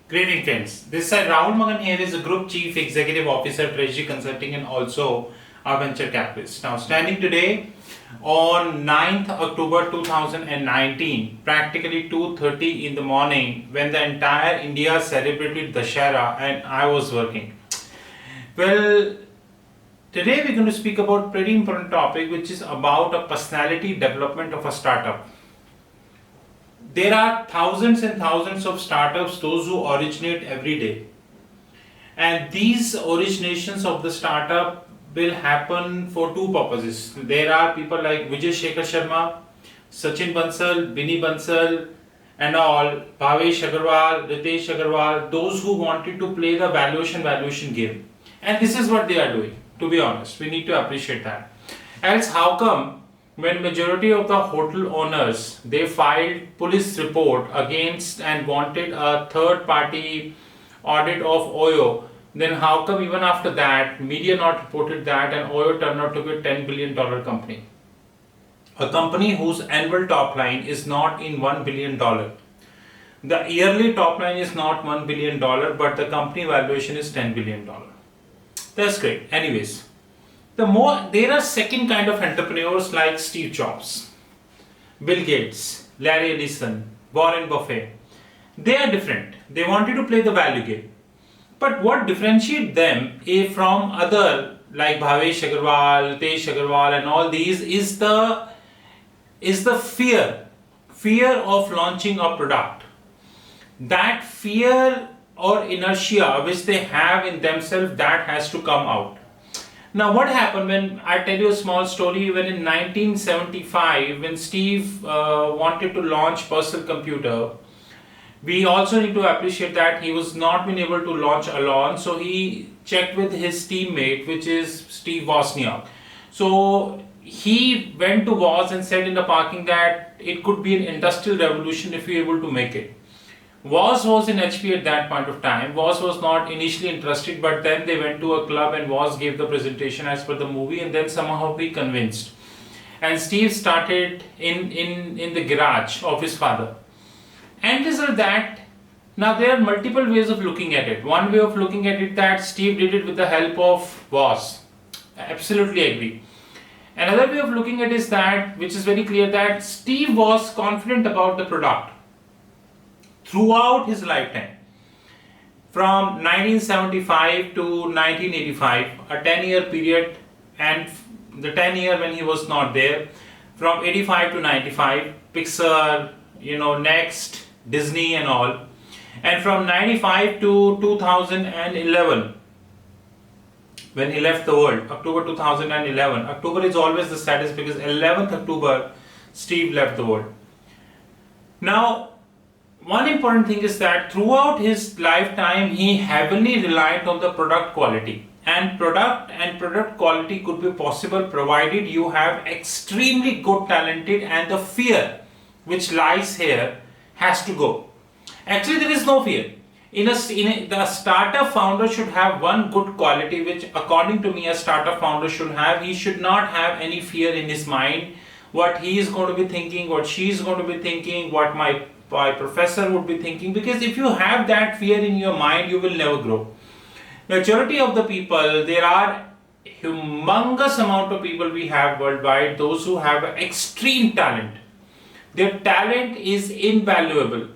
Greeting friends, this is Rahul Magan here is a Group Chief Executive Officer, Treasury Consulting and also a venture capitalist. Now standing today on 9th October 2019, practically 2:30 in the morning when the entire India celebrated Dashera and I was working. Well, today we're going to speak about pretty important topic which is about a personality development of a startup. There are thousands and thousands of startups, those who originate every day. And these originations of the startup will happen for two purposes. There are people like Vijay Shekhar Sharma, Sachin Bansal, Binny Bansal, and all, Bhavesh Agarwal, Ritesh Agarwal, those who wanted to play the valuation game. And this is what they are doing, to be honest. We need to appreciate that. Else, how come when majority of the hotel owners they filed police report against and wanted a third party audit of Oyo, then how come even after that media not reported that and Oyo turned out to be a $10 billion company, a company whose annual top line is not in $1 billion. The yearly top line is not $1 billion, but the company valuation is $10 billion. That's great. Anyways, there are second kind of entrepreneurs like Steve Jobs, Bill Gates, Larry Ellison, Warren Buffett. They are different. They wanted to play the value game. But what differentiates them from other like Bhavesh Agarwal, Ritesh Agarwal and all these is the fear of launching a product. That fear or inertia which they have in themselves, that has to come out. Now what happened, when I tell you a small story, when in 1975 when Steve wanted to launch personal computer, we also need to appreciate that he was not been able to launch alone, so he checked with his teammate which is Steve Wozniak. So he went to Woz and said in the parking that it could be an industrial revolution if we are able to make it. Woz was in HP at that point of time. Woz was not initially interested, but then they went to a club and Woz gave the presentation as per the movie, and then somehow he convinced. And Steve started in the garage of his father. And result that, now there are multiple ways of looking at it. One way of looking at it that Steve did it with the help of Woz. I absolutely agree. Another way of looking at it is that, which is very clear, that Steve was confident about the product throughout his lifetime. From 1975 to 1985, a 10-year period, and the 10 year when he was not there, from 85 to 95, Pixar, Next, Disney and all. And from 95 to 2011, when he left the world, October 2011. October is always the saddest because 11th October, Steve left the world. Now, one important thing is that throughout his lifetime, he heavily relied on the product quality. And product quality could be possible provided you have extremely good talented, and the fear which lies here has to go. Actually, there is no fear. The startup founder should have one good quality which according to me a startup founder should have. He should not have any fear in his mind what he is going to be thinking, what she is going to be thinking, what my professor would be thinking, because if you have that fear in your mind, you will never grow. Majority of the people, there are humongous amount of people we have worldwide, those who have extreme talent. Their talent is invaluable,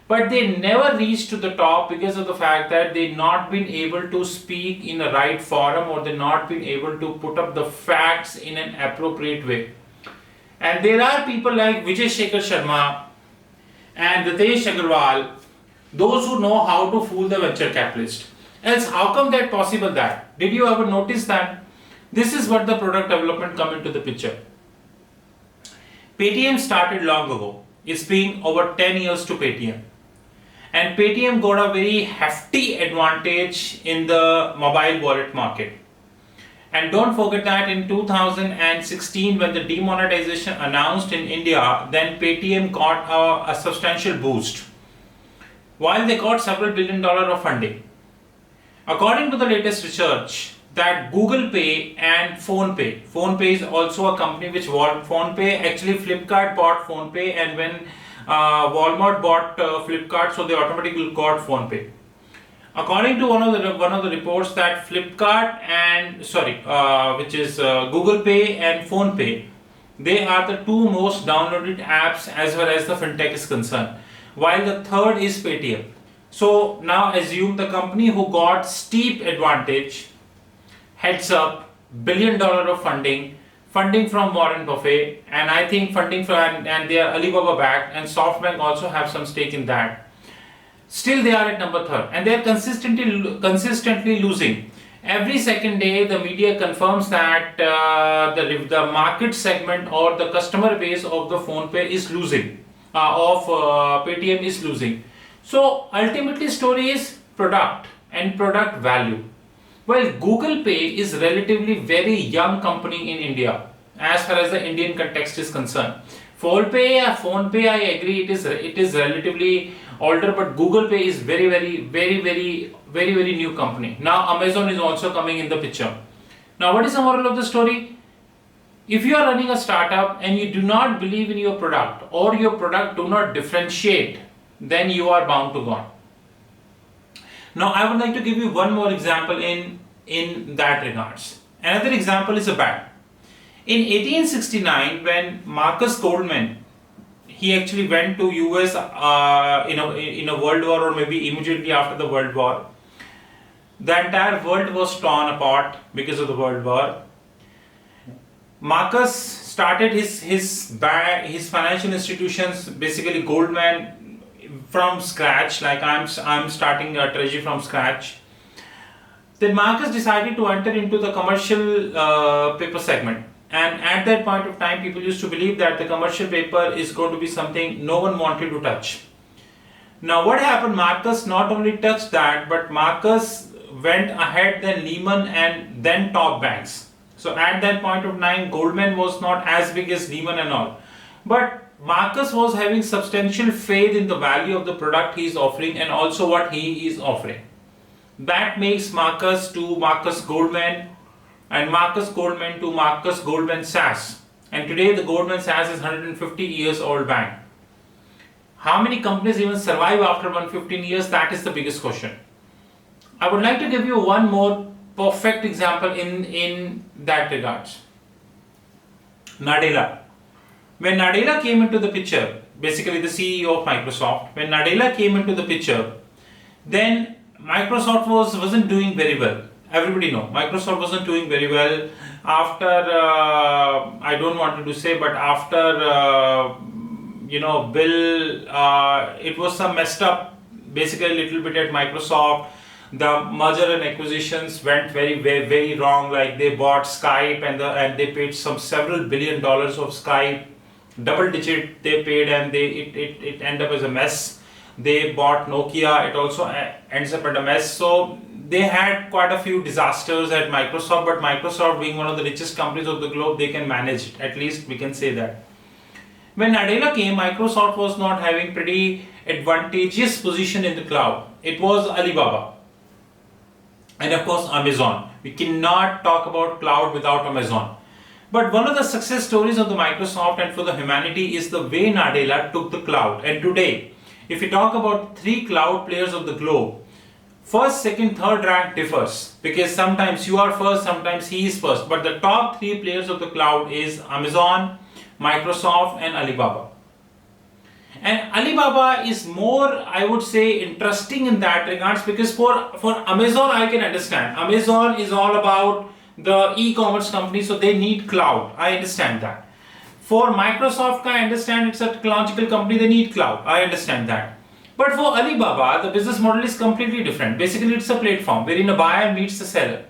but they never reach to the top because of the fact that they not been able to speak in the right forum, or they not been able to put up the facts in an appropriate way. And there are people like Vijay Shekhar Sharma and Ritesh Agarwal, those who know how to fool the venture capitalist. Else, how come that possible that? Did you ever notice that? This is what the product development come into the picture. Paytm started long ago. It's been over 10 years to Paytm. And Paytm got a very hefty advantage in the mobile wallet market. And don't forget that in 2016, when the demonetization announced in India, then Paytm got a substantial boost, while they got several $1 billion of funding. According to the latest research, that Google Pay and Phone Pay is also a company which Phone Pay, actually Flipkart bought Phone Pay, and when Walmart bought Flipkart, so they automatically got Phone Pay. According to one of the reports, that Flipkart and which is Google Pay and Phone Pay, they are the two most downloaded apps as far as the fintech is concerned, while the third is Paytm. So now assume the company who got steep advantage, heads up, $1 billion of funding from Warren Buffett, and I think funding from, and they are Alibaba backed, and SoftBank also have some stake in that. Still they are at number third, and they are consistently losing. Every second day the media confirms that the market segment or the customer base of the PhonePe is losing, of Paytm is losing. So ultimately story is product and product value. Well, Google Pay is relatively very young company in India as far as the Indian context is concerned. PhonePe, I agree, it is relatively older, but Google Pay is very new company. Now Amazon is also coming in the picture. Now what is the moral of the story? If you are running a startup and you do not believe in your product, or your product do not differentiate, then you are bound to gone. Now I would like to give you one more example in that regards. Another example is a bank. In 1869, when Marcus Goldman, he actually went to US in a world war, or maybe immediately after the world war. The entire world was torn apart because of the world war. Marcus started his financial institutions, basically Goldman, from scratch. Like I'm starting a treasury from scratch. Then Marcus decided to enter into the commercial paper segment. And at that point of time, people used to believe that the commercial paper is going to be something no one wanted to touch. Now what happened, Marcus not only touched that, but Marcus went ahead than Lehman and then top banks. So at that point of time, Goldman was not as big as Lehman and all. But Marcus was having substantial faith in the value of the product he is offering and also what he is offering. That makes Marcus to Marcus Goldman, and Marcus Goldman to Marcus Goldman Sachs. And today the Goldman Sachs is 150 years old bank. How many companies even survive after 115 years? That is the biggest question. I would like to give you one more perfect example in that regards. Nadella. When Nadella came into the picture, basically the CEO of Microsoft, when Nadella came into the picture, then Microsoft wasn't doing very well. Everybody know Microsoft wasn't doing very well after I don't want to say, but after Bill, it was some messed up, basically a little bit at Microsoft. The merger and acquisitions went very wrong. Like they bought Skype and they paid some several $1 billion of Skype, double digit they paid, and it ended up as a mess. They bought Nokia, it also ends up at a mess. So they had quite a few disasters at Microsoft, but Microsoft being one of the richest companies of the globe, they can manage it. At least we can say that. When Nadella came, Microsoft was not having pretty advantageous position in the cloud. It was Alibaba and of course Amazon. We cannot talk about cloud without Amazon. But one of the success stories of the Microsoft and for the humanity is the way Nadella took the cloud. And today, if you talk about 3 cloud players of the globe, first, second, third rank differs, because sometimes you are first, sometimes he is first. But the top 3 players of the cloud is Amazon, Microsoft and Alibaba. And Alibaba is more, I would say, interesting in that regards, because for Amazon I can understand. Amazon is all about the e-commerce company, so they need cloud. I understand that. For Microsoft, I understand it's a technological company, they need cloud. I understand that. But for Alibaba, the business model is completely different. Basically, it's a platform wherein a buyer meets the seller.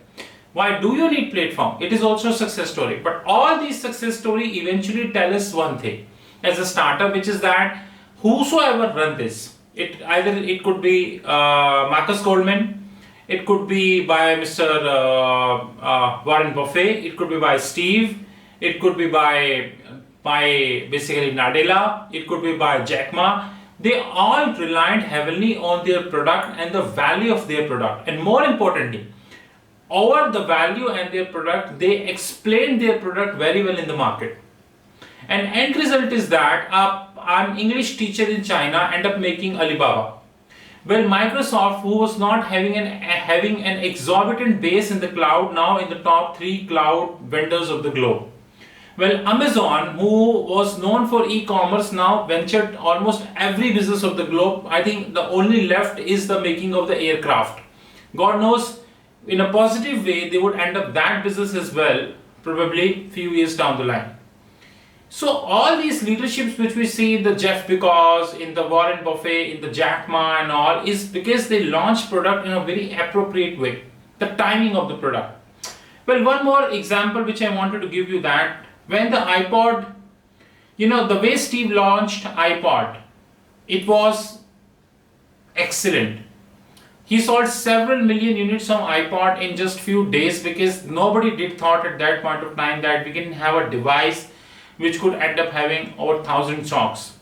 Why do you need platform? It is also a success story. But all these success stories eventually tell us one thing as a startup, which is that whosoever run this, it could be Marcus Goldman, it could be by Mr. Warren Buffett, it could be by Steve, it could be by basically Nadella, it could be by Jack Ma. They all relied heavily on their product and the value of their product, and more importantly, over the value and their product, they explained their product very well in the market. And end result is that an English teacher in China end up making Alibaba. Well, Microsoft, who was not having an exorbitant base in the cloud, now in the top 3 cloud vendors of the globe. Well, Amazon, who was known for e-commerce, now ventured almost every business of the globe. I think the only left is the making of the aircraft. God knows, in a positive way, they would end up that business as well, probably few years down the line. So all these leaderships which we see in the Jeff Bezos, in the Warren Buffett, in the Jack Ma and all, is because they launch product in a very appropriate way. The timing of the product. Well, one more example which I wanted to give you, that when the iPod, the way Steve launched iPod, it was excellent. He sold several million units of iPod in just few days, because nobody did thought at that point of time that we can have a device which could end up having over 1,000 songs.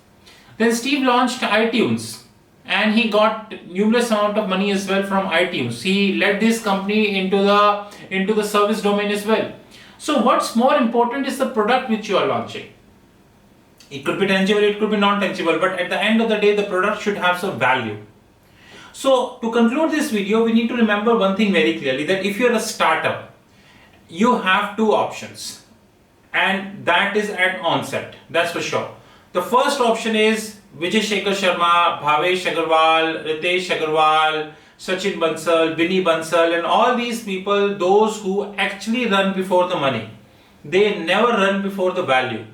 Then Steve launched iTunes, and he got numerous amount of money as well from iTunes. He led this company into the service domain as well. So what's more important is the product which you are launching. It could be tangible, it could be non-tangible, but at the end of the day, the product should have some value. So to conclude this video, we need to remember one thing very clearly, that if you're a startup, you have 2 options, and that is at onset, that's for sure. The first option is Vijay Shekhar Sharma, Bhavesh Agarwal, Ritesh Agarwal, Sachin Bansal, Binny Bansal, and all these people, those who actually run before the money. They never run before the value.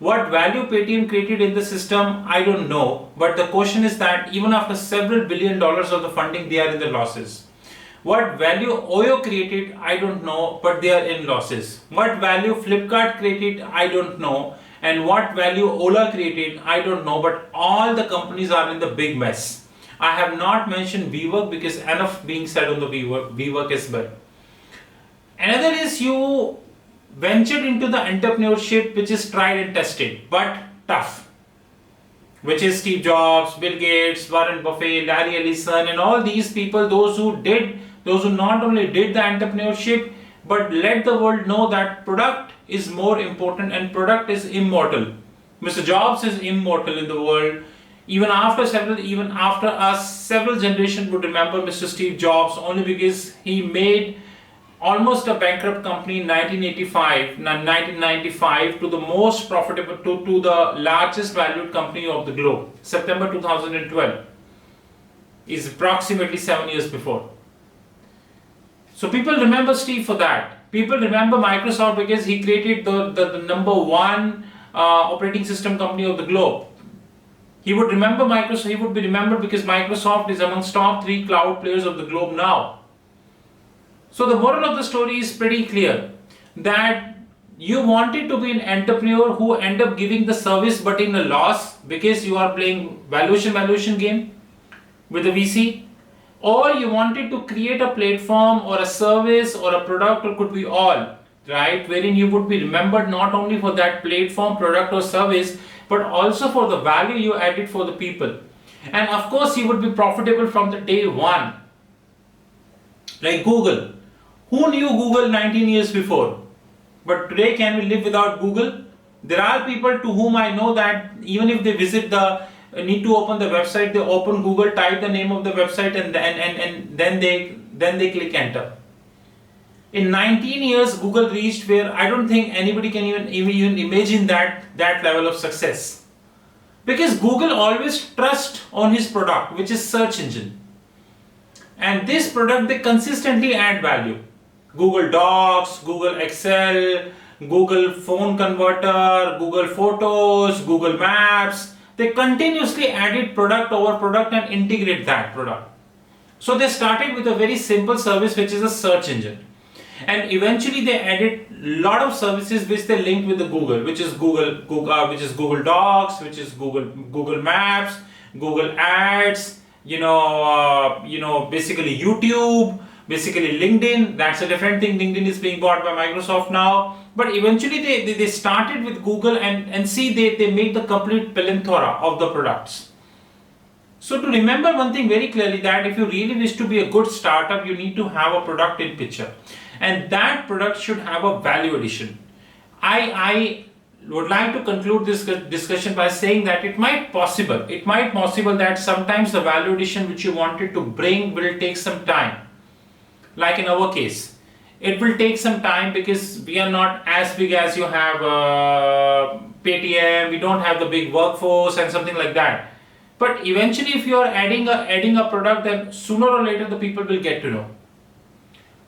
What value Paytm created in the system, I don't know. But the question is that even after several $1 billion of the funding, they are in the losses. What value Oyo created, I don't know, but they are in losses. What value Flipkart created, I don't know. And what value Ola created, I don't know. But all the companies are in the big mess. I have not mentioned WeWork because enough being said on the WeWork as well. Another is you ventured into the entrepreneurship which is tried and tested but tough, which is Steve Jobs, Bill Gates, Warren Buffett, Larry Ellison, and all these people, those who not only did the entrepreneurship but let the world know that product is more important and product is immortal. Mr. Jobs is immortal in the world. Even after us, several generations would remember Mr. Steve Jobs only because he made almost a bankrupt company in 1995 to the most profitable, to the largest valued company of the globe. September 2012 is approximately 7 years before. So people remember Steve for that. People remember Microsoft because he created the number 1 operating system company of the globe. He would remember Microsoft. He would be remembered because Microsoft is amongst top 3 cloud players of the globe now. So the moral of the story is pretty clear, that you wanted to be an entrepreneur who end up giving the service but in a loss because you are playing valuation game with a VC, or you wanted to create a platform or a service or a product, or could be all, right, wherein you would be remembered not only for that platform, product or service, but also for the value you added for the people. And of course you would be profitable from the day one. Like Google. Who knew Google 19 years before? But today, can we live without Google? There are people to whom I know that even if they need to open the website, they open Google, type the name of the website, and then they click enter. In 19 years, Google reached where I don't think anybody can even imagine that level of success. Because Google always trusts on his product, which is search engine. And this product, they consistently add value. Google Docs, Google Excel, Google Phone Converter, Google Photos, Google Maps. They continuously added product over product and integrate that product. So they started with a very simple service, which is a search engine. And eventually they added a lot of services which they linked with the Google, which is Google Docs, which is Google Maps, Google Ads, basically YouTube, basically LinkedIn. That's a different thing. LinkedIn is being bought by Microsoft now. But eventually they started with Google and see they made the complete plethora of the products. So to remember one thing very clearly, that if you really wish to be a good startup, you need to have a product in picture. And that product should have a value addition. I would like to conclude this discussion by saying that it might possible that sometimes the value addition which you wanted to bring will take some time. Like in our case, it will take some time because we are not as big as you have Paytm, we don't have the big workforce and something like that. But eventually if you are adding a product, then sooner or later the people will get to know.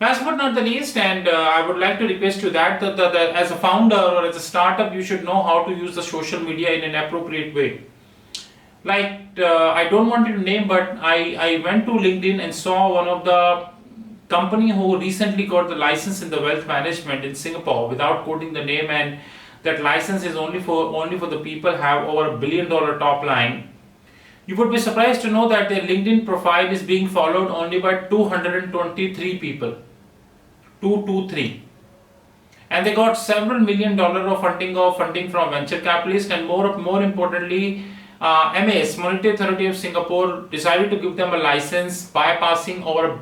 Last but not the least, and I would like to request you that as a founder or as a startup, you should know how to use the social media in an appropriate way. Like, I don't want to name, but I went to LinkedIn and saw one of the company who recently got the license in the wealth management in Singapore, without quoting the name, and that license is only for the people who have over $1 billion top line. You would be surprised to know that their LinkedIn profile is being followed only by 223 people. 223. And they got several $1 million of funding from venture capitalists, and more importantly, MAS, Monetary Authority of Singapore, decided to give them a license, bypassing over a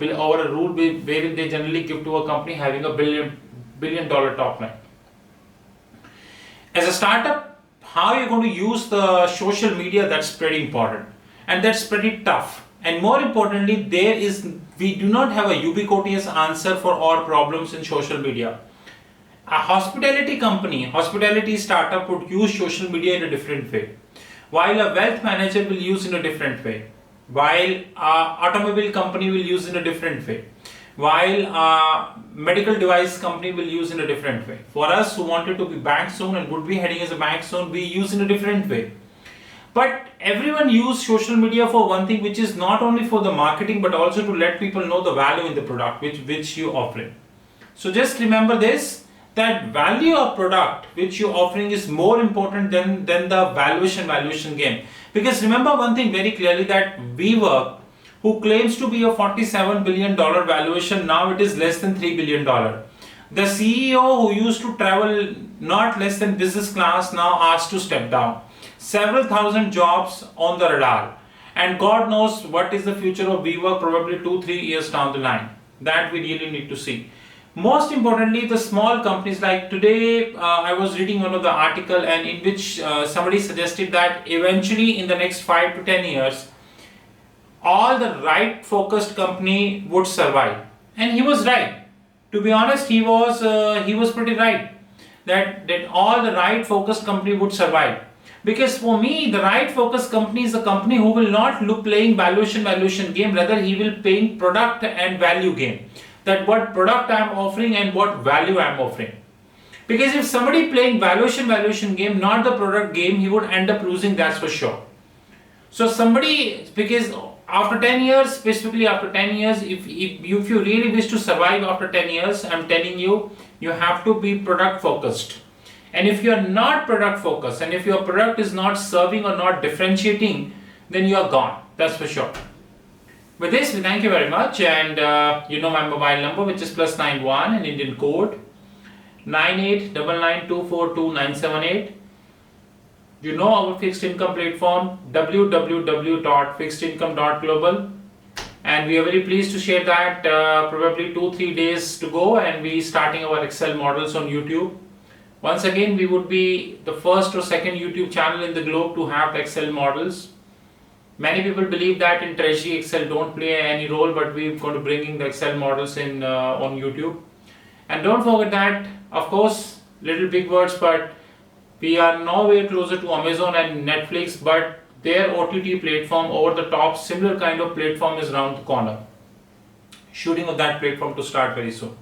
rule wherein they generally give to a company having a billion dollar top line. As a startup, how you're going to use the social media, that's pretty important, and that's pretty tough. And more importantly, we do not have a ubiquitous answer for all problems in social media. A hospitality startup would use social media in a different way, while a wealth manager will use in a different way, while an automobile company will use in a different way, while a medical device company will use in a different way. For us who wanted to be bank soon and would be heading as a bank soon, we use in a different way. But everyone use social media for one thing, which is not only for the marketing but also to let people know the value in the product which you offering. So just remember this, that value of product which you're offering is more important than the valuation game. Because remember one thing very clearly, that WeWork, who claims to be a $47 billion valuation, now it is less than $3 billion. The CEO who used to travel not less than business class now asked to step down. Several thousand jobs on the radar, and God knows what is the future of WeWork probably 2-3 years down the line. That we really need to see. Most importantly, the small companies, like today I was reading one of the article, and in which somebody suggested that eventually in the next 5 to 10 years, all the right focused company would survive. And he was right. To be honest, he was pretty right, that all the right focused company would survive. Because for me, the right focused company is a company who will not look playing valuation game, rather he will playing product and value game. That what product I am offering and what value I am offering. Because if somebody playing valuation game, not the product game, he would end up losing, that's for sure. So because after 10 years, specifically after 10 years, if you really wish to survive after 10 years, I'm telling you, you have to be product focused. And if you are not product focused, and if your product is not serving or not differentiating, then you are gone, that's for sure. With this, we thank you very much, and you know my mobile number, which is +91 and Indian code 9899242978. You know our fixed income platform, www.fixedincome.global, and we are very pleased to share that probably 2-3 days to go, and we starting our Excel models on YouTube. Once again, we would be the first or second YouTube channel in the globe to have Excel models. Many people believe that in Treasury Excel don't play any role, but we're going to bring in the Excel models in on YouTube. And don't forget that, of course, little big words, but we are nowhere closer to Amazon and Netflix, but their OTT platform over the top, similar kind of platform is around the corner. Shooting of that platform to start very soon.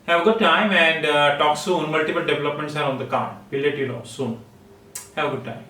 Have a good time and talk soon. Multiple developments are on the card. We'll let you know soon. Have a good time.